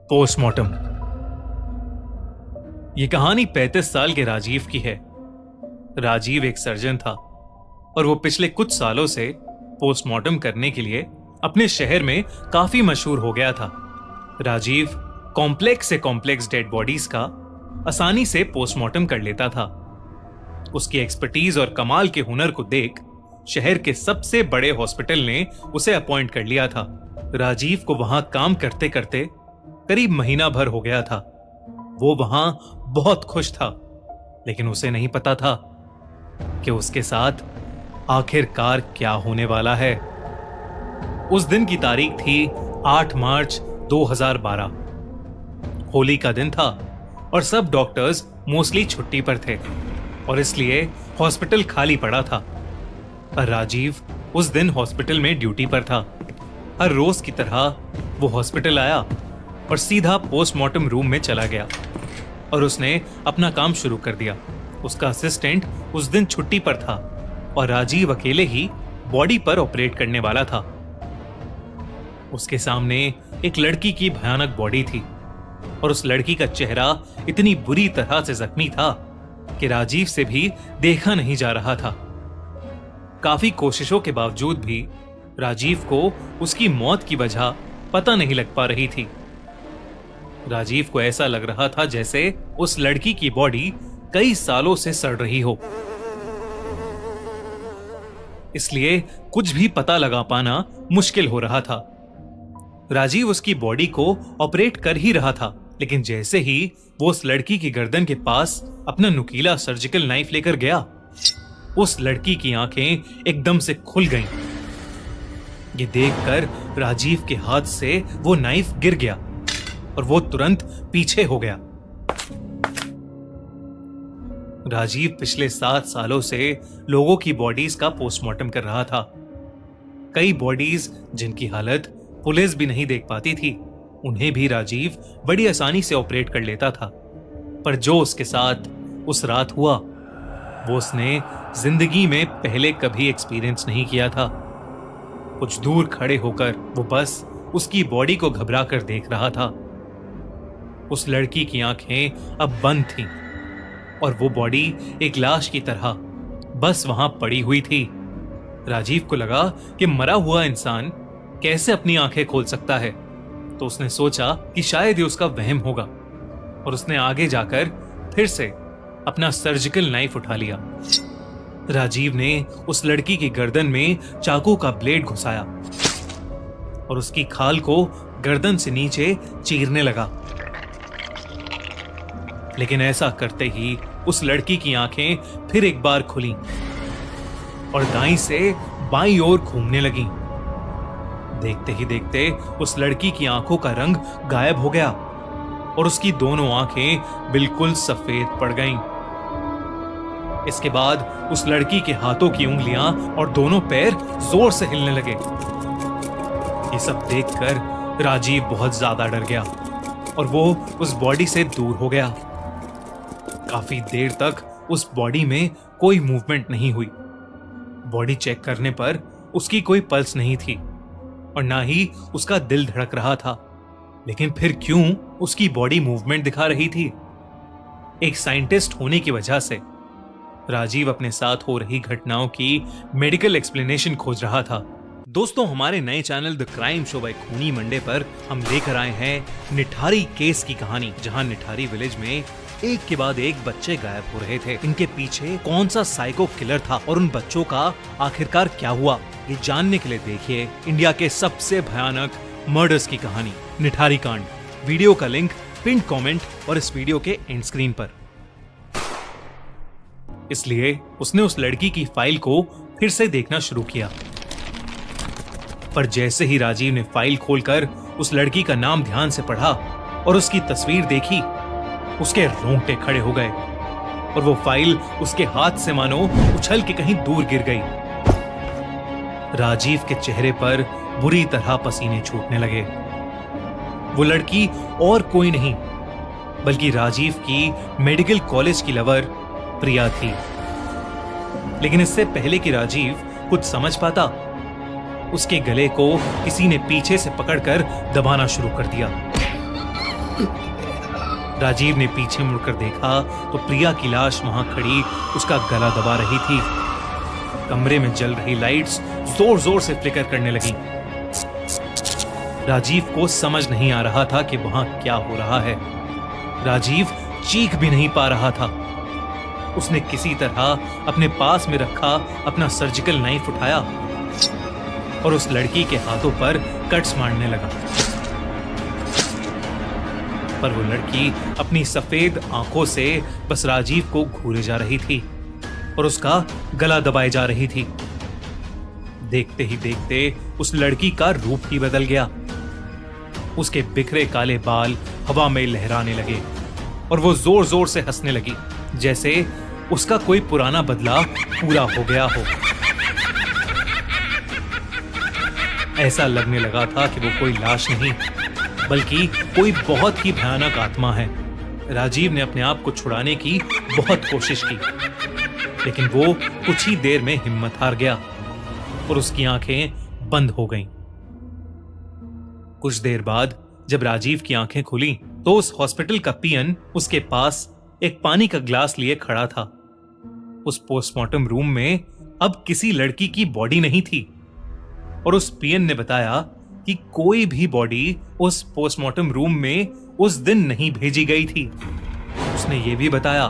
Postmortem. ये कहानी 35 साल के राजीव की है। राजीव एक सर्जन था और वो पिछले कुछ सालों से पोस्टमार्टम करने के लिए अपने शहर में काफी मशहूर हो गया था। राजीव कॉम्प्लेक्स से कॉम्प्लेक्स डेड बॉडीज का आसानी से पोस्टमार्टम कर लेता था। उसकी एक्सपर्टीज और कमाल के हुनर को देख शहर के सबसे बड़े हॉस्पिटल ने उसे अपॉइंट कर लिया था। राजीव को वहां काम करते करते करीब महीना भर हो गया था। वो वहां बहुत खुश था, लेकिन उसे नहीं पता था कि उसके साथ आखिरकार क्या होने वाला है। उस दिन की तारीख थी 8 मार्च 2012। होली का दिन था और सब डॉक्टर्स मोस्टली छुट्टी पर थे और इसलिए हॉस्पिटल खाली पड़ा था। पर राजीव उस दिन हॉस्पिटल में ड्यूटी पर था। हर रोज की तरह वो हॉस्पिटल आया और सीधा पोस्टमार्टम रूम में चला गया और उसने अपना काम शुरू कर दिया। उसका असिस्टेंट उस दिन छुट्टी पर था और राजीव अकेले ही बॉडी पर ऑपरेट करने वाला था। उसके सामने एक लड़की की भयानक बॉडी थी और उस लड़की का चेहरा इतनी बुरी तरह से जख्मी था कि राजीव से भी देखा नहीं जा रहा था। काफी कोशिशों के बावजूद भी राजीव को उसकी मौत की वजह पता नहीं लग पा रही थी। राजीव को ऐसा लग रहा था जैसे उस लड़की की बॉडी कई सालों से सड़ रही हो, इसलिए कुछ भी पता लगा पाना मुश्किल हो रहा था। राजीव उसकी बॉडी को ऑपरेट कर ही रहा था, लेकिन जैसे ही वो उस लड़की की गर्दन के पास अपना नुकीला सर्जिकल नाइफ लेकर गया, उस लड़की की आंखें एकदम से खुल गईं। ये देखकर राजीव के हाथ से वो नाइफ गिर गया और वो तुरंत पीछे हो गया। राजीव पिछले 7 सालों से लोगों की बॉडीज का पोस्टमार्टम कर रहा था। कई बॉडीज जिनकी हालत पुलिस भी नहीं देख पाती थी, उन्हें भी राजीव बड़ी आसानी से ऑपरेट कर लेता था। पर जो उसके साथ उस रात हुआ, वो उसने जिंदगी में पहले कभी एक्सपीरियंस नहीं किया था। कुछ दूर खड़े होकर वो बस उसकी बॉडी को घबरा कर देख रहा था। उस लड़की की आंखें अब बंद थीं और वो बॉडी एक लाश की तरह बस वहां पड़ी हुई थी। राजीव को लगा कि मरा हुआ इंसान कैसे अपनी आंखें खोल सकता है, तो उसने सोचा कि शायद ये उसका वहम होगा और उसने आगे जाकर फिर से अपना सर्जिकल नाइफ उठा लिया। राजीव ने उस लड़की की गर्दन में चाकू का ब्लेड घुसाया और उसकी खाल को गर्दन से नीचे चीरने लगा। लेकिन ऐसा करते ही उस लड़की की आंखें फिर एक बार खुली और दाईं से बाईं ओर घूमने लगी। देखते ही देखते उस लड़की की आंखों का रंग गायब हो गया और उसकी दोनों आंखें बिल्कुल सफेद पड़ गईं। इसके बाद उस लड़की के हाथों की उंगलियां और दोनों पैर जोर से हिलने लगे। ये सब देखकर राजीव बहुत ज्यादा डर गया और वो उस बॉडी से दूर हो गया। काफी देर तक उस बॉडी में कोई मूवमेंट नहीं हुई। बॉडी चेक करने पर उसकी कोई पल्स नहीं थी और ना ही उसका दिल धड़क रहा था। लेकिन फिर क्यों उसकी बॉडी मूवमेंट दिखा रही थी? एक साइंटिस्ट होने की वजह से राजीव अपने साथ हो रही घटनाओं की मेडिकल एक्सप्लेनेशन खोज रहा था। दोस्तों, हमारे नए channel the crime show by Khooni Monday पर हम लेकर आए हैं निठारी केस की कहानी, जहां निठारी विलेज में एक के बाद एक बच्चे गायब हो रहे थे। इनके पीछे कौन सा साइको किलर था और उन बच्चों का आखिरकार क्या हुआ, ये जानने के लिए देखिए इंडिया के सबसे भयानक मर्डर्स की कहानी, निठारी कांड। वीडियो का लिंक पिन कमेंट और इस वीडियो के एंड स्क्रीन पर। इसलिए उसने उस लड़की की फाइल को फिर से देखना शुरू किया। पर जैसे ही राजीव ने फाइल खोलकर उस लड़की का नाम ध्यान से पढ़ा और उसकी तस्वीर देखी, उसके रोंगटे खड़े हो गए और वो फाइल उसके हाथ से मानो उछल के कहीं दूर गिर गई। राजीव के चेहरे पर बुरी तरह पसीने छूटने लगे। वो लड़की और कोई नहीं बल्कि राजीव की मेडिकल कॉलेज की लवर प्रिया थी। लेकिन इससे पहले कि राजीव कुछ समझ पाता, उसके गले को किसी ने पीछे से पकड़कर दबाना शुरू कर दिया। राजीव ने पीछे मुड़कर देखा तो प्रिया की लाश वहां खड़ी उसका गला दबा रही थी। कमरे में जल रही लाइट्स जोर जोर से फ्लिकर करने लगी। राजीव को समझ नहीं आ रहा था कि वहां क्या हो रहा है। राजीव चीख भी नहीं पा रहा था। उसने किसी तरह अपने पास में रखा अपना सर्जिकल नाइफ उठाया और उस लड़की के हाथों पर कट्स मारने लगा। पर वो लड़की अपनी सफेद आंखों से बस राजीव को घूरे जा रही थी और उसका गला दबाए जा रही थी। देखते ही देखते उस लड़की का रूप ही बदल गया। उसके बिखरे काले बाल हवा में लहराने लगे और वो जोर जोर से हंसने लगी, जैसे उसका कोई पुराना बदला पूरा हो गया हो। ऐसा लगने लगा था कि वो कोई लाश नहीं बल्कि कोई बहुत ही भयानक आत्मा है। राजीव ने अपने आप को छुड़ाने की बहुत कोशिश की, लेकिन वो कुछ ही देर में हिम्मत हार गया और उसकी आंखें बंद हो गईं। कुछ देर बाद जब राजीव की आंखें खुली तो उस हॉस्पिटल का पीएन उसके पास एक पानी का ग्लास लिए खड़ा था। उस पोस्टमार्टम रूम में अब किसी लड़की की बॉडी नहीं थी और उस पीएन ने बताया कि कोई भी बॉडी उस पोस्टमार्टम रूम में उस दिन नहीं भेजी गई थी। उसने यह भी बताया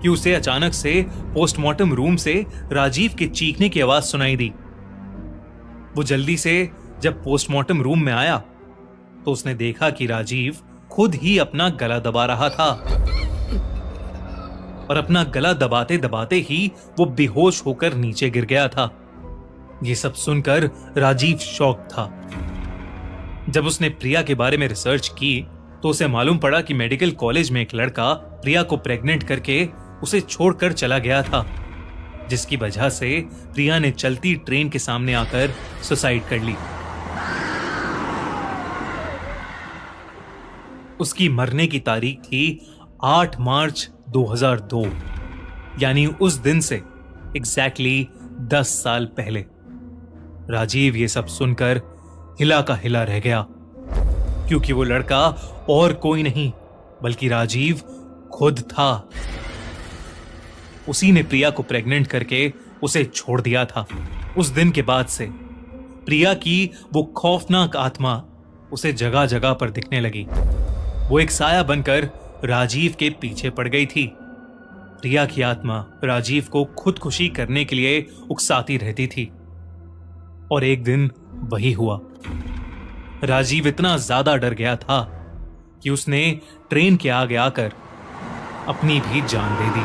कि उसे अचानक से पोस्टमार्टम रूम से राजीव के चीखने की आवाज सुनाई दी। वो जल्दी से जब पोस्टमार्टम रूम में आया तो उसने देखा कि राजीव खुद ही अपना गला दबा रहा था और अपना गला दबाते दबाते ही वो बेहोश होकर नीचे गिर गया था। ये सब सुनकर राजीव शॉक था। जब उसने प्रिया के बारे में रिसर्च की तो उसे मालूम पड़ा कि मेडिकल कॉलेज में एक लड़का प्रिया को प्रेग्नेंट करके उसे छोड़कर चला गया था, जिसकी वजह से प्रिया ने चलती ट्रेन के सामने आकर सुसाइड कर ली। उसकी मरने की तारीख थी 8 मार्च 2002, यानी उस दिन से एग्जैक्टली 10 साल पहले। राजीव ये सब सुनकर हिला का हिला रह गया, क्योंकि वो लड़का और कोई नहीं बल्कि राजीव खुद था। उसी ने प्रिया को प्रेग्नेंट करके उसे छोड़ दिया था। उस दिन के बाद से प्रिया की वो खौफनाक आत्मा उसे जगह जगह पर दिखने लगी। वो एक साया बनकर राजीव के पीछे पड़ गई थी। प्रिया की आत्मा राजीव को खुदकुशी करने के लिए उकसाती रहती थी और एक दिन वही हुआ। राजीव इतना ज्यादा डर गया था कि उसने ट्रेन के आगे आकर अपनी भी जान दे दी।